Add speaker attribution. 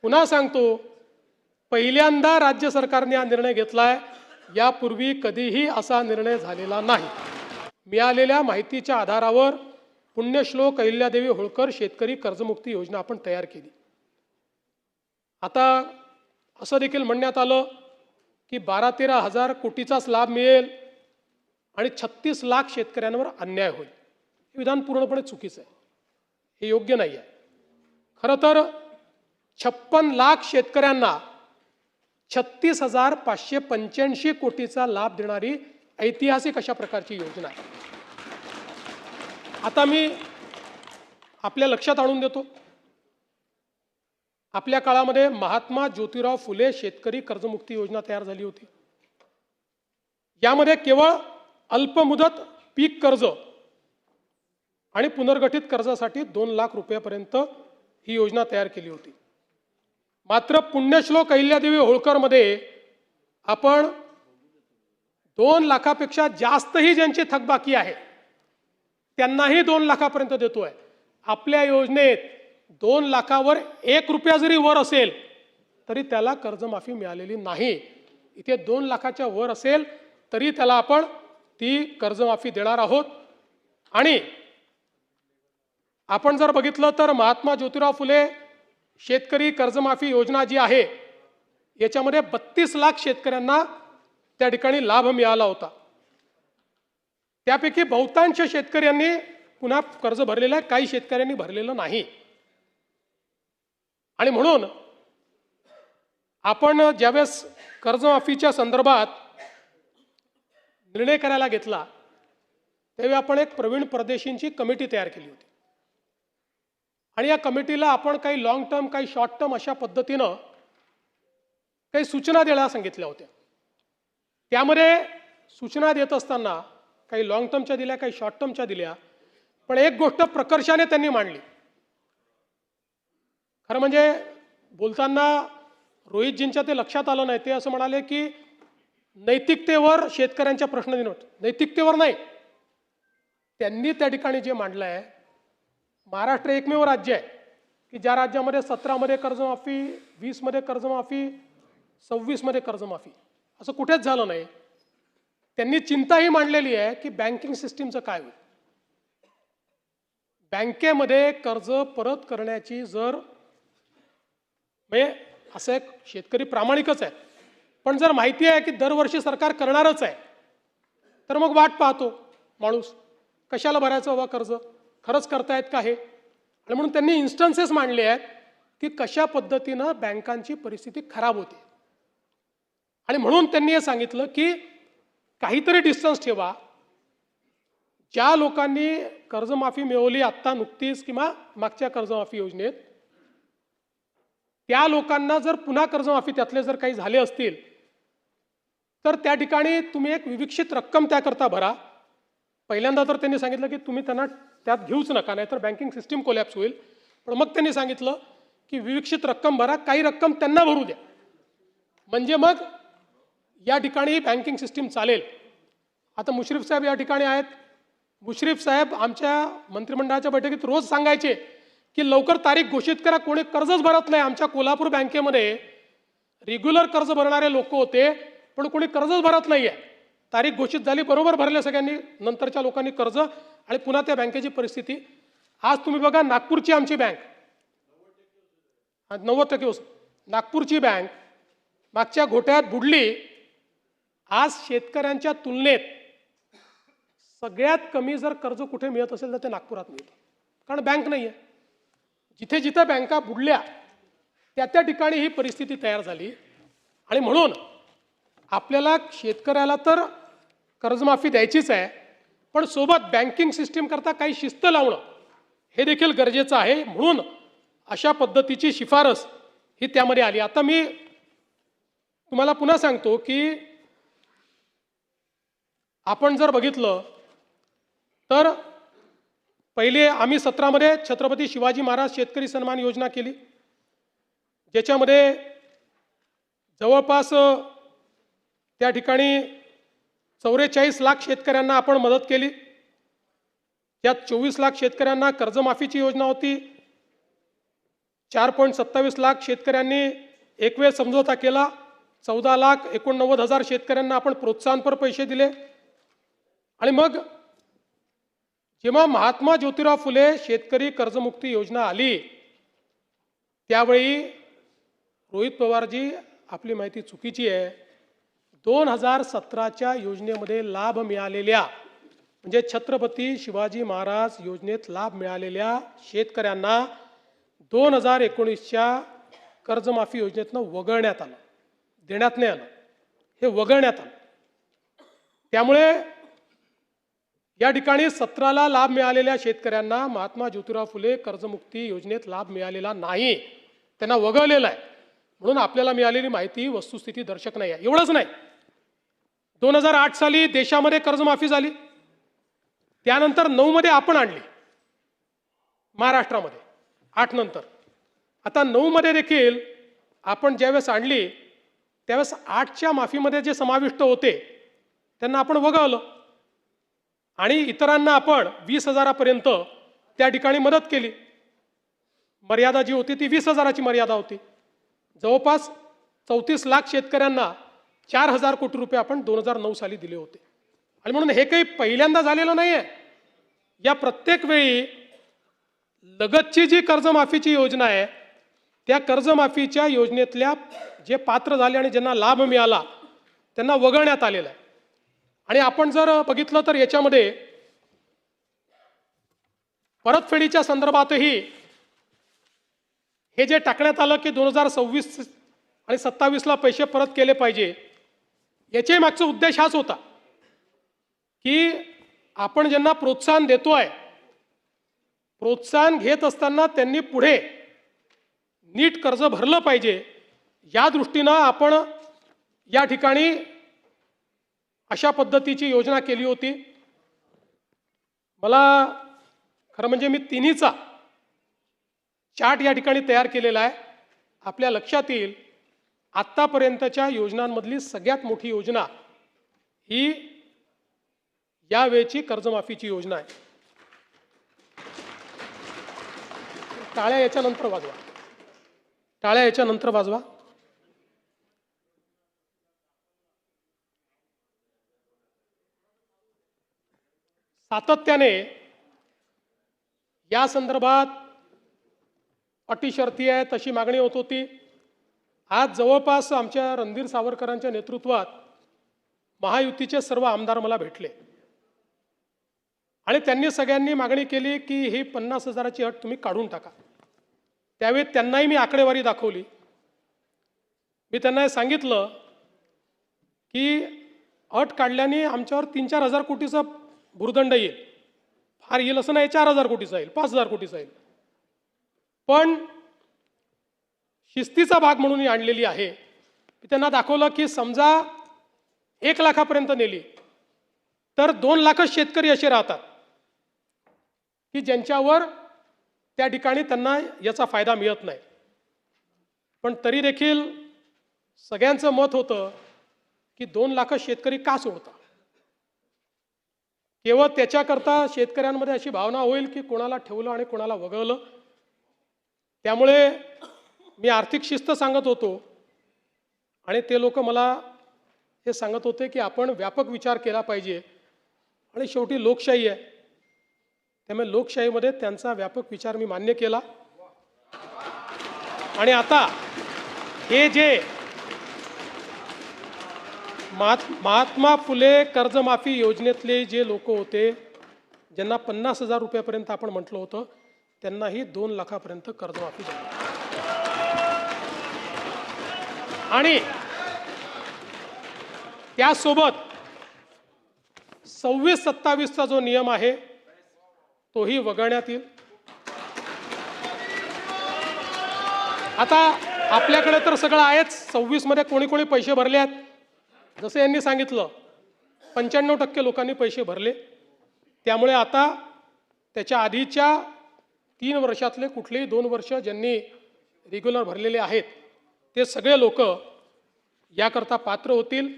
Speaker 1: पुन्हा सांगतो, पहिल्यांदा राज्य सरकारने हा निर्णय घेतलाय, यापूर्वी कधीही असा निर्णय झालेला नाही। मिळालेल्या माहितीच्या आधारावर पुण्यश्लोक अहिल्यादेवी होळकर शेतकरी कर्जमुक्ती योजना आपण तयार केली। आता असं देखील म्हणण्यात आलं की 12-13 हजार कोटीचाच लाभ मिळेल आणि 36 लाख शेतकऱ्यांवर अन्याय होईल। हे विधान पूर्णपणे चुकीचं आहे, हे योग्य नाही आहे। खरं तर 56 लाख शेतकऱ्यांना 36,585 कोटीचा लाभ देणारी ऐतिहासिक अशा प्रकारची योजना आहे। आता मी आपल्या लक्षात आणून देतो, आपल्या काळामध्ये महात्मा ज्योतिराव फुले शेतकरी कर्जमुक्ती योजना तयार झाली होती। यामध्ये केवळ अल्पमुदत पीक कर्ज आणि पुनर्गठित कर्जासाठी 2 लाख रुपयापर्यंत ही योजना तयार केली होती। मात्र पुण्यश्लोक अहिल्यादेवी होळकर मध्ये आपण 2 लाखापेक्षा जास्तही ज्यांची थकबाकी आहे त्यांनाही 2 लाखापर्यंत देतोय। आपल्या योजनेत 2 लाखावर 1 रुपया जरी वर असेल तरी त्याला कर्जमाफी मिळालेली नाही। इथे 2 लाखाच्या वर असेल तरी त्याला आपण ती कर्जमाफी देणार आहोत। आणि आपण जर बघितलं तर महात्मा ज्योतिराव फुले शेतकरी कर्जमाफी योजना जी आहे याच्यामध्ये 32 लाख शेतकऱ्यांना त्या ठिकाणी लाभ मिळाला होता। त्यापैकी बहुतांश शेतकऱ्यांनी पुन्हा कर्ज भरलेलं आहे, काही शेतकऱ्यांनी भरलेलं नाही। आणि म्हणून आपण ज्यावेळेस कर्जमाफीच्या संदर्भात निर्णय करायला घेतला त्यावेळी आपण एक प्रवीण परदेशींची कमिटी तयार केली होती आणि या कमिटीला आपण काही लॉंग टर्म काही शॉर्ट टर्म अशा पद्धतीनं काही सूचना द्यायला सांगितल्या होत्या। त्यामध्ये सूचना देत असताना काही लॉंग टर्मच्या दिल्या, काही शॉर्ट टर्मच्या दिल्या, पण एक गोष्ट प्रकर्षाने त्यांनी मांडली। खरं म्हणजे बोलताना रोहितजींच्या ते लक्षात आलं नाही, ते असं म्हणाले की नैतिकतेवर शेतकऱ्यांच्या प्रश्न निर्माण, नैतिकतेवर नाही। त्यांनी त्या ठिकाणी जे मांडलं आहे, महाराष्ट्र एकमेव राज्य आहे की ज्या राज्यामध्ये 17 मध्ये कर्जमाफी, 20 मध्ये कर्जमाफी, 26 मध्ये कर्जमाफी, असं कुठेच झालं नाही। त्यांनी चिंताही मांडलेली आहे की बँकिंग सिस्टीमचं काय होईल। बँकेमध्ये कर्ज परत करण्याची जर म्हणजे असं एक शेतकरी प्रामाणिकच आहे, पण जर माहिती आहे की दरवर्षी सरकार करणारच आहे तर मग वाट पाहतो माणूस, कशाला भरायचं बाबा कर्ज, खरंच करतायत का हे। आणि म्हणून त्यांनी इन्स्टन्सेस मांडले आहेत की कशा पद्धतीनं बँकांची परिस्थिती खराब होते। आणि म्हणून त्यांनी हे सांगितलं की काहीतरी डिस्टन्स ठेवा। ज्या लोकांनी कर्जमाफी मिळवली आत्ता नुकतीच किंवा मागच्या कर्जमाफी योजनेत, त्या लोकांना जर पुन्हा कर्जमाफी त्यातले जर काही झाले असतील तर त्या ठिकाणी तुम्ही एक विविक्षित रक्कम त्याकरता भरा। पहिल्यांदा तर त्यांनी सांगितलं की तुम्ही त्यांना त्यात घेऊच नका, नाहीतर बँकिंग सिस्टीम कोलॅप्स होईल। पण मग त्यांनी सांगितलं की विविक्षित रक्कम भरा, काही रक्कम त्यांना भरू द्या, म्हणजे मग या ठिकाणी बँकिंग सिस्टीम चालेल। आता मुश्रीफ साहेब या ठिकाणी आहेत। मुश्रीफ साहेब आमच्या मंत्रिमंडळाच्या बैठकीत रोज सांगायचे की लवकर तारीख घोषित करा, कोणी कर्जच भरत नाही। आमच्या कोल्हापूर बँकेमध्ये रेग्युलर कर्ज भरणारे लोक होते पण कोणी कर्जच भरत नाहीये। तारीख घोषित झाली, बरोबर भरले सगळ्यांनी, नंतरच्या लोकांनी कर्ज, आणि पुन्हा त्या बँकेची परिस्थिती। आज तुम्ही बघा नागपूरची आमची बँक 90% नागपूरची बँक मागच्या घोटाळ्यात बुडली। आज शेतकऱ्यांच्या तुलनेत सगळ्यात कमी जर कर्ज कुठे मिळत असेल तर ते नागपुरात मिळतं, कारण बँक नाही आहे। जिथे जिथे बँका बुडल्या त्या त्या ठिकाणी ही परिस्थिती तयार झाली। आणि म्हणून आपल्याला शेतकऱ्याला तर कर्जमाफी द्यायचीच आहे, पण सोबत बँकिंग सिस्टीम करता काही शिस्त लावणं हे देखील गरजेचं आहे। म्हणून अशा पद्धतीची शिफारस ही त्यामध्ये आली। आता मी तुम्हाला पुन्हा सांगतो की आपण जर बघितलं तर पहिले आम्ही 17 मध्ये छत्रपती शिवाजी महाराज शेतकरी सन्मान योजना केली, ज्याच्यामध्ये जवळपास त्या ठिकाणी 44 लाख शेतकऱ्यांना आपण मदत केली। यात 24 लाख शेतकऱ्यांना कर्जमाफीची योजना होती, 4.27 लाख शेतकऱ्यांनी एकवेळ समझोता केला. 14,89,000 शेतकऱ्यांना आपण प्रोत्साहनपर पैसे दिले. आणि मग जेव्हा महात्मा ज्योतिराव फुले शेतकरी कर्जमुक्ती योजना आली त्यावेळी रोहित पवारजी आपली माहिती चुकीची आहे. 2017च्या योजनेमध्ये लाभ मिळालेल्या म्हणजे छत्रपती शिवाजी महाराज योजनेत लाभ मिळालेल्या शेतकऱ्यांना 2019च्या कर्जमाफी योजनेतनं वगळण्यात आलं, देण्यात नाही आलं, हे वगळण्यात आलं. त्यामुळे या ठिकाणी 17ला लाभ मिळालेल्या शेतकऱ्यांना महात्मा ज्योतिराव फुले कर्जमुक्ती योजनेत लाभ मिळालेला नाही, त्यांना वगळलेला आहे. म्हणून आपल्याला मिळालेली माहिती वस्तुस्थिती दर्शक नाही आहे. एवढंच नाही, 2008 साली देशामध्ये कर्जमाफी झाली, त्यानंतर 9 मध्ये आपण आणली महाराष्ट्रामध्ये, 8 नंतर. आता 9 मध्ये देखील आपण ज्यावेळेस आणली त्यावेळेस 8च्या माफीमध्ये जे समाविष्ट होते त्यांना आपण वगळलं आणि इतरांना आपण 20,000पर्यंत त्या ठिकाणी मदत केली. मर्यादा जी होती ती 20,000ची मर्यादा होती. जवळपास 34 लाख शेतकऱ्यांना 4,000 कोटी रुपये आपण 2009 साली दिले होते. आणि म्हणून हे काही पहिल्यांदा झालेलं नाही आहे. या प्रत्येक वेळी लगतची जी कर्जमाफीची योजना आहे त्या कर्जमाफीच्या योजनेतल्या जे पात्र झाले आणि ज्यांना लाभ मिळाला त्यांना वगळण्यात आलेलं आहे. आणि आपण जर बघितलं तर याच्यामध्ये परतफेडीच्या संदर्भातही हे जे टाकण्यात आलं की 2026 आणि 27ला पैसे परत केले पाहिजे, याच्या मागचा उद्देश हाच होता की आपण ज्यांना प्रोत्साहन देतोय, प्रोत्साहन घेत असताना त्यांनी पुढे नीट कर्ज भरलं पाहिजे, या दृष्टीनं आपण या ठिकाणी अशा पद्धतीची योजना केली होती. मला खरं म्हणजे मी तिन्हीचा चार्ट या ठिकाणी तयार केलेला आहे. आपल्या लक्षात येईल आत्तापर्यंतच्या योजनांमधली सगळ्यात मोठी योजना ही यावेळची कर्जमाफीची योजना आहे. टाळ्या याच्यानंतर वाजवा, टाळ्या याच्यानंतर वाजवा. सातत्याने या संदर्भात अटी शर्ती आहे तशी मागणी होत होती. आज जवळपास आमच्या रणधीर सावरकरांच्या नेतृत्वात महायुतीचे सर्व आमदार मला भेटले आणि त्यांनी सगळ्यांनी मागणी केली की ही 50,000ची अट तुम्ही काढून टाका. त्यावेळी त्यांनाही मी आकडेवारी दाखवली. मी त्यांना हे सांगितलं की अट काढल्याने आमच्यावर 3-4 हजार कोटीचा भुर्दंड येईल. फार येईल असं नाही, 4,000 कोटीचा येईल, 5,000 कोटीचा येईल. पण शिस्तीचा भाग म्हणून ही आणलेली आहे. मी त्यांना दाखवलं की समजा 1 लाखापर्यंत नेली तर 2 लाखच शेतकरी असे राहतात की ज्यांच्यावर त्या ठिकाणी त्यांना याचा फायदा मिळत नाही. पण तरी देखील सगळ्यांचं मत होतं की 2 लाख शेतकरी का सोडता. केवळ त्याच्याकरता शेतकऱ्यांमध्ये अशी भावना होईल की कोणाला ठेवलं आणि कोणाला वगळलं. त्यामुळे मी आर्थिक शिस्त सांगत होतो आणि ते लोक मला हे सांगत होते की आपण व्यापक विचार केला पाहिजे आणि शेवटी लोकशाही आहे, त्यामुळे लोकशाहीमध्ये त्यांचा व्यापक विचार मी मान्य केला. आणि आता हे जे महात्मा फुले कर्जमाफी योजनेतले जे लोक होते ज्यांना 50,000 रुपयापर्यंत आपण म्हटलं होतं त्यांनाही 2 लाखापर्यंत कर्जमाफी झाली. आणि त्यासोबत 26-27चा जो नियम आहे तोही वगळण्यात येईल. आता आपल्याकडे तर सगळं आहेच. 26 मध्ये कोणी कोणी पैसे भरले आहेत जसं यांनी सांगितलं 95% लोकांनी पैसे भरले. त्यामुळे आता त्याच्या आधीच्या 3 वर्षातले कुठलेही 2 वर्ष ज्यांनी रेग्युलर भरलेले आहेत ते सगळे लोक याकरता पात्र होतील.